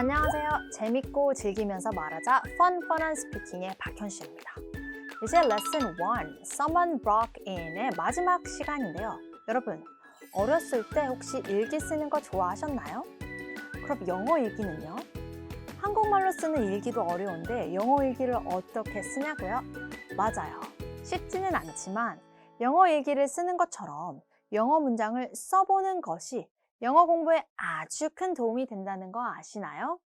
안녕하세요. 재밌고 즐기면서 말하자 펀한 스피킹의 박현수입니다. 이제 레슨 1, Someone Broke In의 마지막 시간인데요. 여러분, 어렸을 때 혹시 일기 쓰는 거 좋아하셨나요? 그럼 영어 일기는요? 한국말로 쓰는 일기도 어려운데 영어 일기를 어떻게 쓰냐고요? 맞아요. 쉽지는 않지만 영어 일기를 쓰는 것처럼 영어 문장을 써보는 것이 영어 공부에 아주 큰 도움이 된다는 거 아시나요?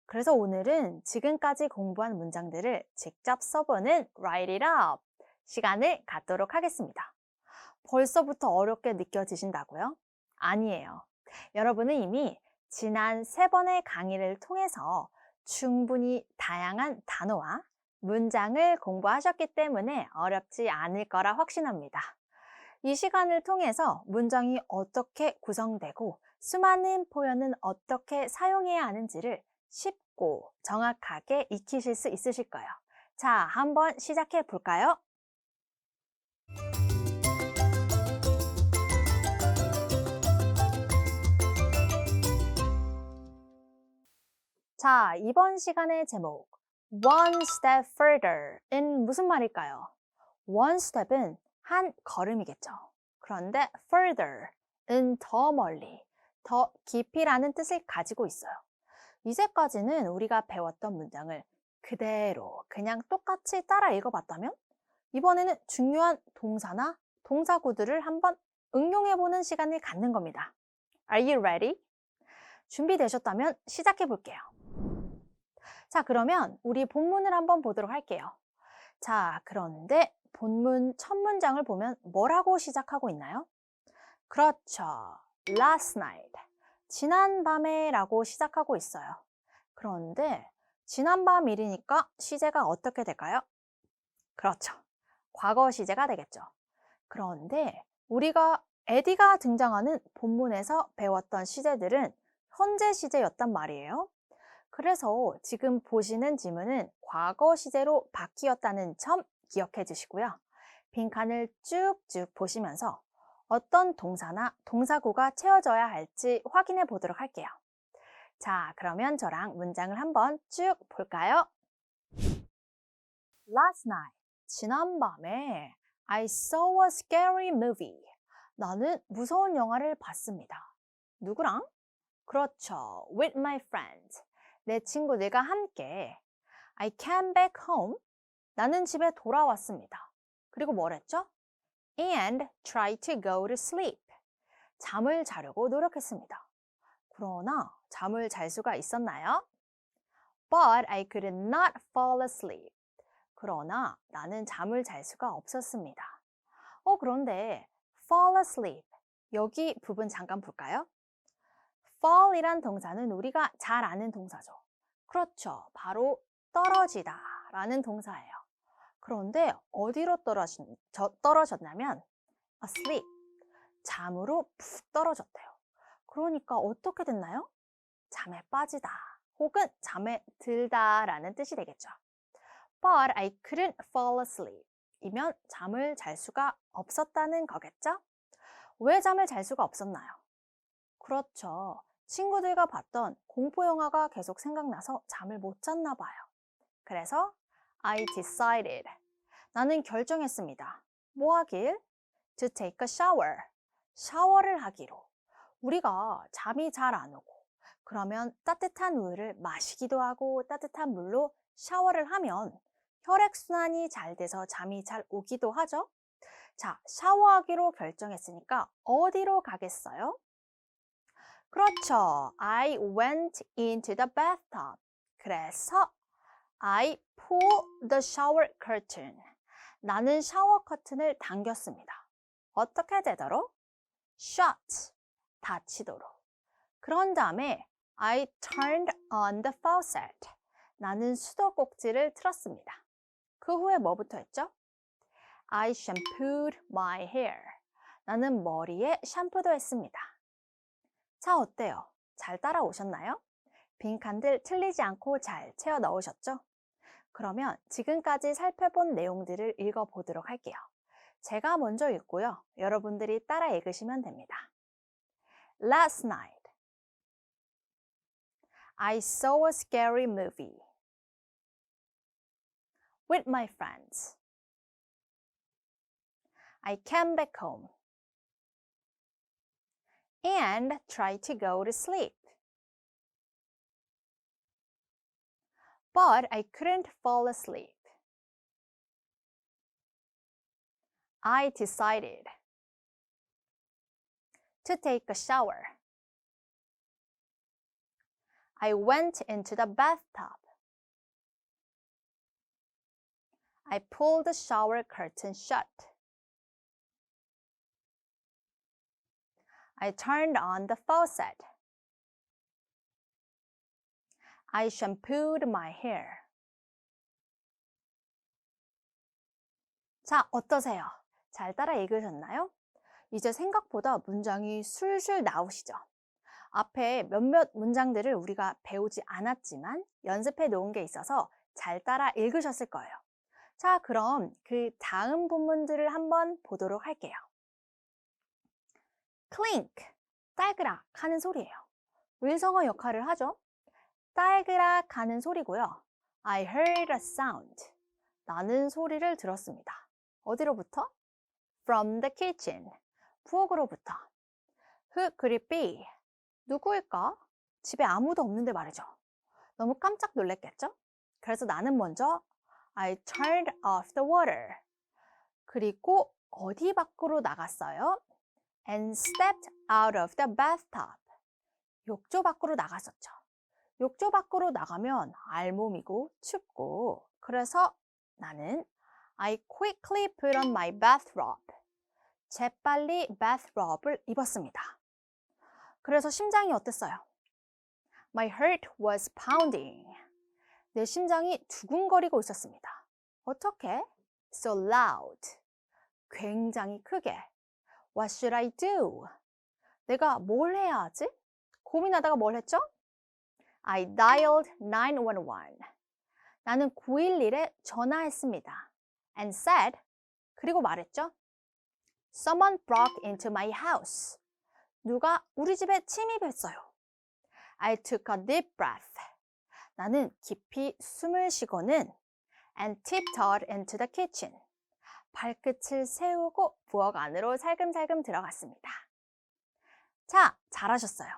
그래서 오늘은 지금까지 공부한 문장들을 직접 써보는 Write It Up 시간을 갖도록 하겠습니다. 벌써부터 어렵게 느껴지신다고요? 아니에요. 여러분은 이미 지난 3번의 강의를 통해서 충분히 다양한 단어와 문장을 공부하셨기 때문에 어렵지 않을 거라 확신합니다. 이 시간을 통해서 문장이 어떻게 구성되고 수많은 표현은 어떻게 사용해야 하는지를 쉽고 정확하게 익히실 수 있으실 거예요. 자, 한번 시작해 볼까요? 자, 이번 시간의 제목 One step further은 무슨 말일까요? One step은 한 걸음이겠죠. 그런데 further은 더 멀리, 더 깊이라는 뜻을 가지고 있어요. 이제까지는 우리가 배웠던 문장을 그대로 그냥 똑같이 따라 읽어봤다면 이번에는 중요한 동사나 동사구들을 한번 응용해보는 시간을 갖는 겁니다. Are you ready? 준비되셨다면 시작해 볼게요. 자, 그러면 우리 본문을 한번 보도록 할게요. 자, 그런데 본문 첫 문장을 보면 뭐라고 시작하고 있나요? 그렇죠. Last night. 지난밤에 라고 시작하고 있어요. 그런데 지난밤일이니까 시제가 어떻게 될까요? 그렇죠. 과거 시제가 되겠죠. 그런데 우리가 에디가 등장하는 본문에서 배웠던 시제들은 현재 시제였단 말이에요. 그래서 지금 보시는 지문은 과거 시제로 바뀌었다는 점 기억해 주시고요. 빈칸을 쭉쭉 보시면서 어떤 동사나 동사구가 채워져야 할지 확인해 보도록 할게요. 자, 그러면 저랑 문장을 한번 쭉 볼까요? Last night, 지난밤에 I saw a scary movie. 나는 무서운 영화를 봤습니다. 누구랑? 그렇죠. With my friends. 내 친구들과 함께. I came back home. 나는 집에 돌아왔습니다. 그리고 뭘 했죠? And tried to go to sleep. 잠을 자려고 노력했습니다. 그러나 잠을 잘 수가 있었나요? But I could not fall asleep. 그러나 나는 잠을 잘 수가 없었습니다. 그런데 fall asleep. 여기 부분 잠깐 볼까요? fall이란 동사는 우리가 잘 아는 동사죠. 그렇죠. 바로 떨어지다 라는 동사예요. 그런데 어디로 떨어졌냐면 asleep, 잠으로 푹 떨어졌대요. 그러니까 어떻게 됐나요? 잠에 빠지다 혹은 잠에 들다 라는 뜻이 되겠죠. But I couldn't fall asleep 이면 잠을 잘 수가 없었다는 거겠죠? 왜 잠을 잘 수가 없었나요? 그렇죠. 친구들과 봤던 공포영화가 계속 생각나서 잠을 못 잤나 봐요. 그래서 I decided. 나는 결정했습니다. 뭐 하길? To take a shower. 샤워를 하기로. 우리가 잠이 잘 안 오고 그러면 따뜻한 우유를 마시기도 하고 따뜻한 물로 샤워를 하면 혈액순환이 잘 돼서 잠이 잘 오기도 하죠. 자, 샤워하기로 결정했으니까 어디로 가겠어요? 그렇죠. I went into the bathtub. 그래서 I pulled the shower curtain. 나는 샤워 커튼을 당겼습니다. 어떻게 되도록? Shut. 닫히도록. 그런 다음에 I turned on the faucet. 나는 수도꼭지를 틀었습니다. 그 후에 뭐부터 했죠? I shampooed my hair. 나는 머리에 샴푸도 했습니다. 자, 어때요? 잘 따라오셨나요? 빈칸들 틀리지 않고 잘 채워 넣으셨죠? 그러면 지금까지 살펴본 내용들을 읽어보도록 할게요. 제가 먼저 읽고요. 여러분들이 따라 읽으시면 됩니다. Last night, I saw a scary movie with my friends. I came back home and tried to go to sleep. But I couldn't fall asleep. I decided to take a shower. I went into the bathtub. I pulled the shower curtain shut. I turned on the faucet. I shampooed my hair. 자, 어떠세요? 잘 따라 읽으셨나요? 이제 생각보다 문장이 술술 나오시죠? 앞에 몇몇 문장들을 우리가 배우지 않았지만 연습해 놓은 게 있어서 잘 따라 읽으셨을 거예요. 자, 그럼 그 다음 본문들을 한번 보도록 할게요. clink, 딸그락 하는 소리예요. 의성어 역할을 하죠. 딸그락 하는 소리고요. I heard a sound. 나는 소리를 들었습니다. 어디로부터? From the kitchen. 부엌으로부터. Who could it be? 누구일까? 집에 아무도 없는데 말이죠. 너무 깜짝 놀랐겠죠? 그래서 나는 먼저 I turned off the water. 그리고 어디 밖으로 나갔어요? And stepped out of the bathtub. 욕조 밖으로 나갔었죠. 욕조 밖으로 나가면 알몸이고 춥고 그래서 나는 I quickly put on my bathrobe. 재빨리 bathrobe를 입었습니다. 그래서 심장이 어땠어요? My heart was pounding. 내 심장이 두근거리고 있었습니다. 어떻게? So loud. 굉장히 크게. What should I do? 내가 뭘 해야 하지? 고민하다가 뭘 했죠? I dialed 911. 나는 911에 전화했습니다. And said, 그리고 말했죠. Someone broke into my house. 누가 우리 집에 침입했어요. I took a deep breath. 나는 깊이 숨을 쉬고는 and tiptoed into the kitchen. 발끝을 세우고 부엌 안으로 살금살금 들어갔습니다. 자, 잘하셨어요.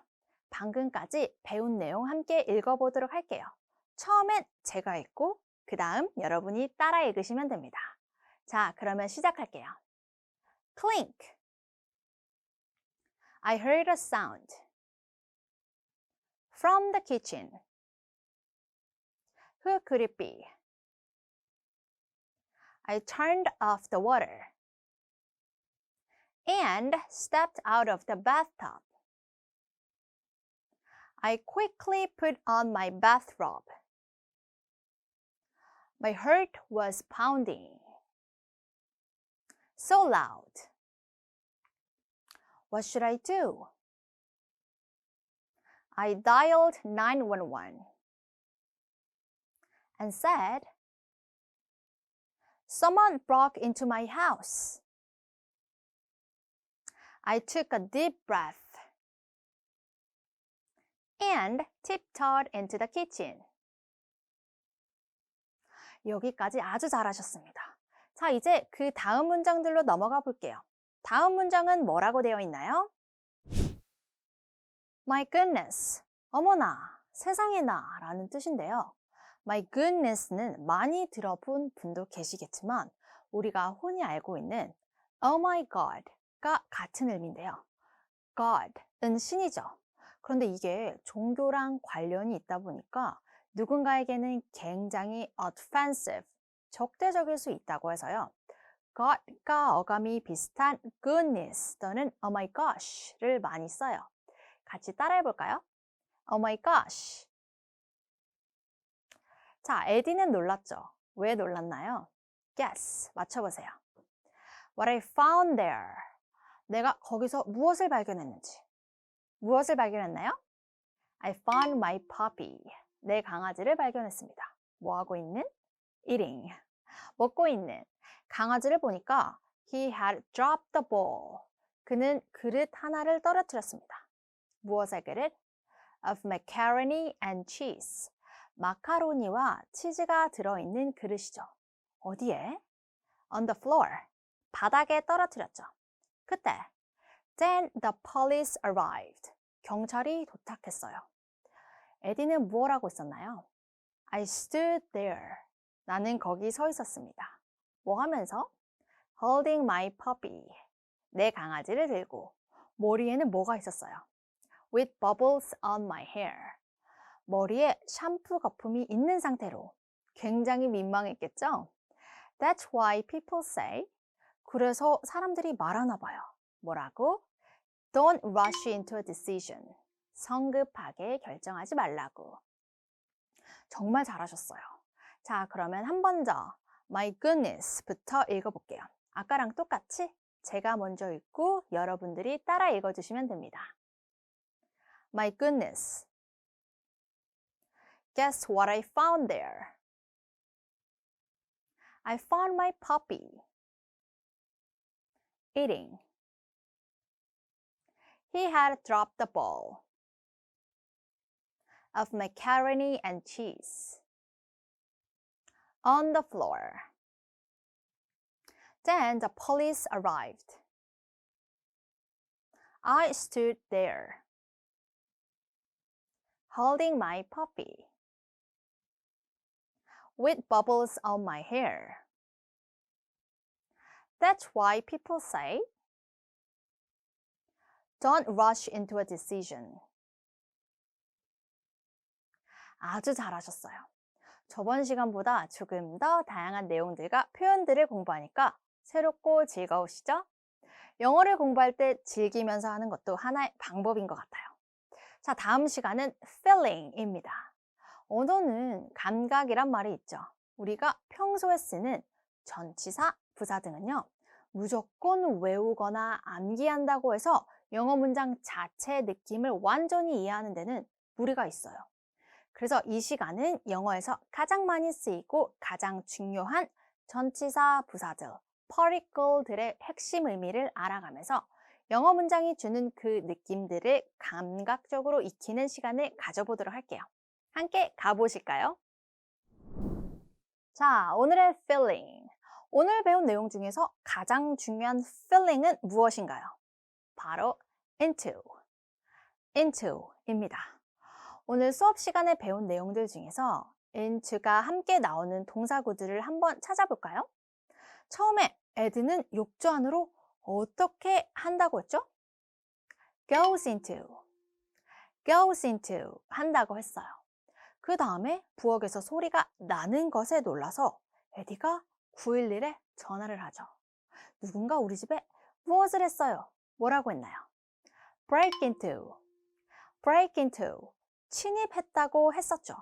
방금까지 배운 내용 함께 읽어보도록 할게요. 처음엔 제가 읽고 그 다음 여러분이 따라 읽으시면 됩니다. 자, 그러면 시작할게요. Clink. I heard a sound from the kitchen. Who could it be? I turned off the water and stepped out of the bathtub. I quickly put on my bathrobe. My heart was pounding so loud. What should I do? I dialed 911 and said, someone broke into my house. I took a deep breath and tiptoed into the kitchen. 여기까지 아주 잘하셨습니다. 자, 이제 그 다음 문장들로 넘어가 볼게요. 다음 문장은 뭐라고 되어 있나요? My goodness, 어머나, 세상에나 라는 뜻인데요. My goodness는 많이 들어본 분도 계시겠지만 우리가 흔히 알고 있는 Oh my God가 같은 의미인데요. God은 신이죠. 그런데 이게 종교랑 관련이 있다 보니까 누군가에게는 굉장히 offensive, 적대적일 수 있다고 해서요. God과 어감이 비슷한 goodness 또는 oh my gosh를 많이 써요. 같이 따라해 볼까요? Oh my gosh. 자, 에디는 놀랐죠. 왜 놀랐나요? Guess, 맞춰보세요. What I found there. 내가 거기서 무엇을 발견했는지. 무엇을 발견했나요? I found my puppy. 내 강아지를 발견했습니다. 뭐 하고 있는? Eating. 먹고 있는. 강아지를 보니까 he had dropped the bowl. 그는 그릇 하나를 떨어뜨렸습니다. 무엇의 그릇? of macaroni and cheese. 마카로니와 치즈가 들어있는 그릇이죠. 어디에? On the floor. 바닥에 떨어뜨렸죠. 그때 Then the police arrived. 경찰이 도착했어요. 에디는 무엇 하고 있었나요? I stood there. 나는 거기 서 있었습니다. 뭐 하면서? Holding my puppy. 내 강아지를 들고. 머리에는 뭐가 있었어요? With bubbles on my hair. 머리에 샴푸 거품이 있는 상태로. 굉장히 민망했겠죠? That's why people say. 그래서 사람들이 말하나 봐요. 뭐라고? Don't rush into a decision. 성급하게 결정하지 말라고. 정말 잘하셨어요. 자, 그러면 한 번 더 My goodness부터 읽어볼게요. 아까랑 똑같이 제가 먼저 읽고 여러분들이 따라 읽어주시면 됩니다. My goodness. Guess what I found there? I found my puppy. Eating. He had dropped the ball of macaroni and cheese on the floor. Then the police arrived. I stood there, holding my puppy, with bubbles on my hair. That's why people say, don't rush into a decision. 아주 잘하셨어요. 저번 시간보다 조금 더 다양한 내용들과 표현들을 공부하니까 새롭고 즐거우시죠? 영어를 공부할 때 즐기면서 하는 것도 하나의 방법인 것 같아요. 자, 다음 시간은 feeling입니다. 언어는 감각이란 말이 있죠. 우리가 평소에 쓰는 전치사, 부사 등은요. 무조건 외우거나 암기한다고 해서 영어 문장 자체의 느낌을 완전히 이해하는 데는 무리가 있어요. 그래서 이 시간은 영어에서 가장 많이 쓰이고 가장 중요한 전치사, 부사들, particle들의 핵심 의미를 알아가면서 영어 문장이 주는 그 느낌들을 감각적으로 익히는 시간을 가져보도록 할게요. 함께 가보실까요? 자, 오늘의 feeling. 오늘 배운 내용 중에서 가장 중요한 feeling은 무엇인가요? 바로 into입니다. 오늘 수업 시간에 배운 내용들 중에서 into가 함께 나오는 동사구들을 한번 찾아볼까요? 처음에 에드는 욕조 안으로 어떻게 한다고 했죠? goes into 한다고 했어요. 그 다음에 부엌에서 소리가 나는 것에 놀라서 에디가 911에 전화를 하죠. 누군가 우리 집에 무엇을 했어요? 뭐라고 했나요? break into 침입했다고 했었죠.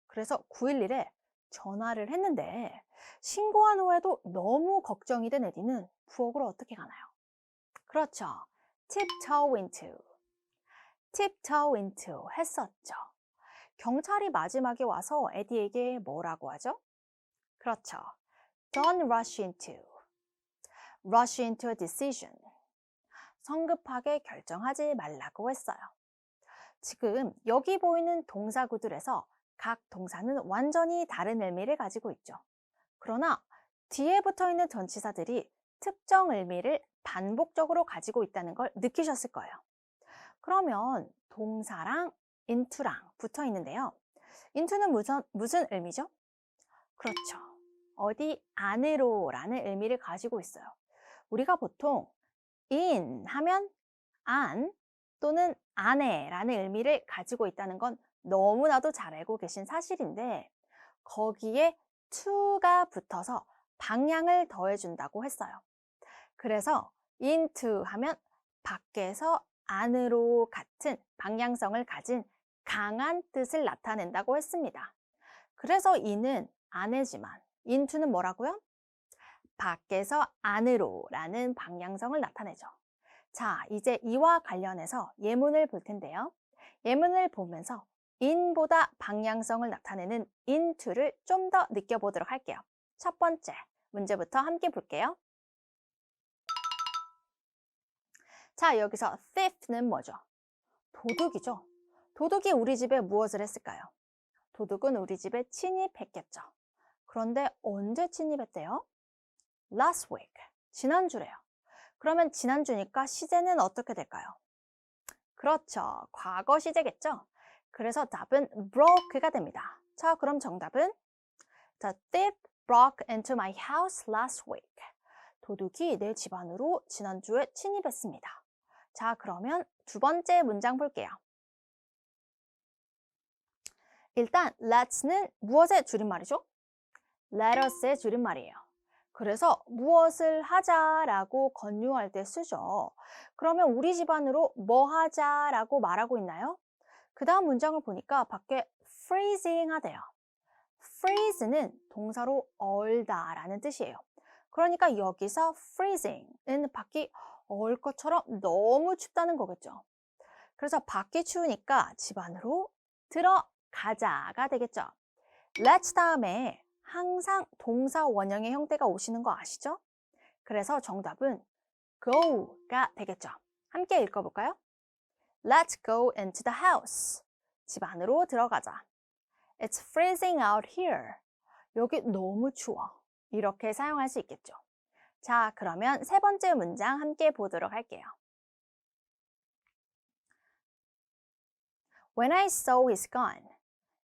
그래서 911에 전화를 했는데 신고한 후에도 너무 걱정이 된 에디는 부엌으로 어떻게 가나요? 그렇죠. tiptoe into 했었죠. 경찰이 마지막에 와서 에디에게 뭐라고 하죠? 그렇죠. Don't rush into a decision. 성급하게 결정하지 말라고 했어요. 지금 여기 보이는 동사구들에서 각 동사는 완전히 다른 의미를 가지고 있죠. 그러나 뒤에 붙어있는 전치사들이 특정 의미를 반복적으로 가지고 있다는 걸 느끼셨을 거예요. 그러면 동사랑 into랑 붙어 있는데요. into는 무슨 의미죠? 그렇죠. 어디 안으로 라는 의미를 가지고 있어요. 우리가 보통 in 하면 안 또는 안에 라는 의미를 가지고 있다는 건 너무나도 잘 알고 계신 사실인데 거기에 to가 붙어서 방향을 더해준다고 했어요. 그래서 into 하면 밖에서 안으로 같은 방향성을 가진 강한 뜻을 나타낸다고 했습니다. 그래서 in은 안에지만 into는 뭐라고요? 밖에서 안으로 라는 방향성을 나타내죠. 자, 이제 이와 관련해서 예문을 볼 텐데요. 예문을 보면서 in보다 방향성을 나타내는 into를 좀 더 느껴보도록 할게요. 첫 번째 문제부터 함께 볼게요. 자, 여기서 thief는 뭐죠? 도둑이죠. 도둑이 우리 집에 무엇을 했을까요? 도둑은 우리 집에 침입했겠죠. 그런데 언제 침입했대요? Last week. 지난주래요. 그러면 지난주니까 시제는 어떻게 될까요? 그렇죠. 과거 시제겠죠? 그래서 답은 broke가 됩니다. 자, 그럼 정답은 The thief broke into my house last week. 도둑이 내 집 안으로 지난주에 침입했습니다. 자, 그러면 두 번째 문장 볼게요. 일단 let's는 무엇의 줄임말이죠? let us의 줄임말이에요. 그래서 무엇을 하자라고 권유할 때 쓰죠. 그러면 우리 집안으로 뭐 하자라고 말하고 있나요? 그 다음 문장을 보니까 밖에 freezing 하대요. freeze는 동사로 얼다라는 뜻이에요. 그러니까 여기서 freezing은 밖이 얼 것처럼 너무 춥다는 거겠죠. 그래서 밖이 추우니까 집안으로 들어가자가 되겠죠. let's 다음에 항상 동사 원형의 형태가 오시는 거 아시죠? 그래서 정답은 go가 되겠죠. 함께 읽어볼까요? Let's go into the house. 집 안으로 들어가자. It's freezing out here. 여기 너무 추워. 이렇게 사용할 수 있겠죠. 자, 그러면 세 번째 문장 함께 보도록 할게요. When I saw his gun.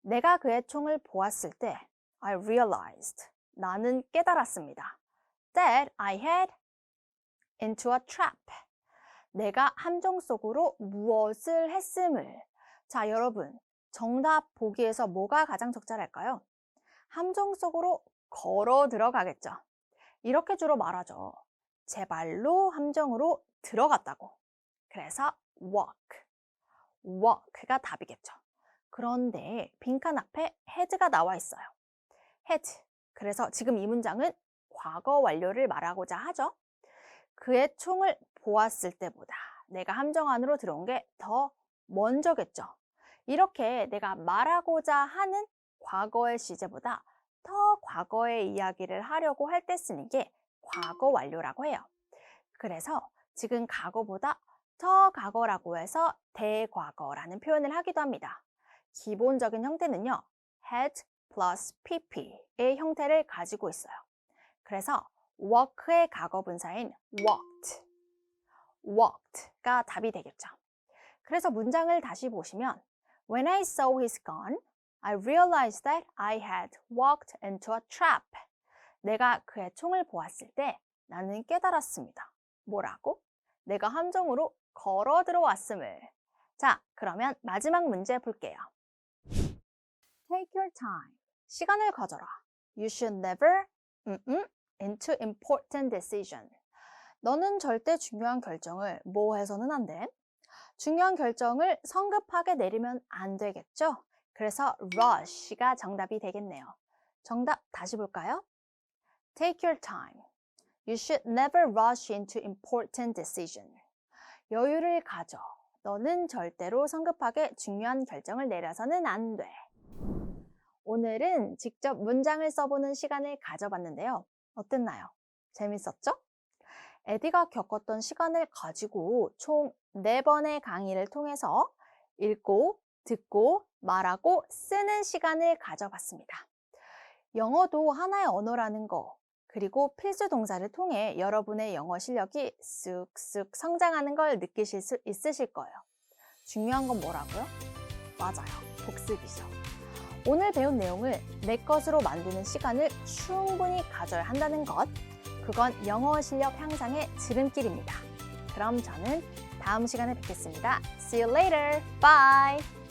내가 그의 총을 보았을 때 I realized. 나는 깨달았습니다. That I had into a trap. 내가 함정 속으로 무엇을 했음을. 자, 여러분. 정답 보기에서 뭐가 가장 적절할까요? 함정 속으로 걸어 들어가겠죠. 이렇게 주로 말하죠. 제 발로 함정으로 들어갔다고. 그래서 walk. walk가 답이겠죠. 그런데 빈칸 앞에 had가 나와 있어요. had. 그래서 지금 이 문장은 과거 완료를 말하고자 하죠. 그의 총을 보았을 때보다 내가 함정 안으로 들어온 게 더 먼저겠죠. 이렇게 내가 말하고자 하는 과거의 시제보다 더 과거의 이야기를 하려고 할 때 쓰는 게 과거 완료라고 해요. 그래서 지금 과거보다 더 과거라고 해서 대과거라는 표현을 하기도 합니다. 기본적인 형태는요. had plus pp의 형태를 가지고 있어요. 그래서 work의 과거 분사인 walked가 답이 되겠죠. 그래서 문장을 다시 보시면 When I saw his gun, I realized that I had walked into a trap. 내가 그의 총을 보았을 때 나는 깨달았습니다. 뭐라고? 내가 함정으로 걸어 들어왔음을. 자, 그러면 마지막 문제 볼게요. Take your time. 시간을 가져라. You should never into important decision. 너는 절대 중요한 결정을 뭐 해서는 안 돼? 중요한 결정을 성급하게 내리면 안 되겠죠? 그래서 rush가 정답이 되겠네요. 정답 다시 볼까요? Take your time. You should never rush into important decision. 여유를 가져. 너는 절대로 성급하게 중요한 결정을 내려서는 안 돼. 오늘은 직접 문장을 써보는 시간을 가져봤는데요. 어땠나요? 재밌었죠? 에디가 겪었던 시간을 가지고 총 4번의 강의를 통해서 읽고, 듣고, 말하고, 쓰는 시간을 가져봤습니다. 영어도 하나의 언어라는 거, 그리고 필수 동사를 통해 여러분의 영어 실력이 쑥쑥 성장하는 걸 느끼실 수 있으실 거예요. 중요한 건 뭐라고요? 맞아요. 복습이죠. 오늘 배운 내용을 내 것으로 만드는 시간을 충분히 가져야 한다는 것, 그건 영어 실력 향상의 지름길입니다. 그럼 저는 다음 시간에 뵙겠습니다. See you later. Bye.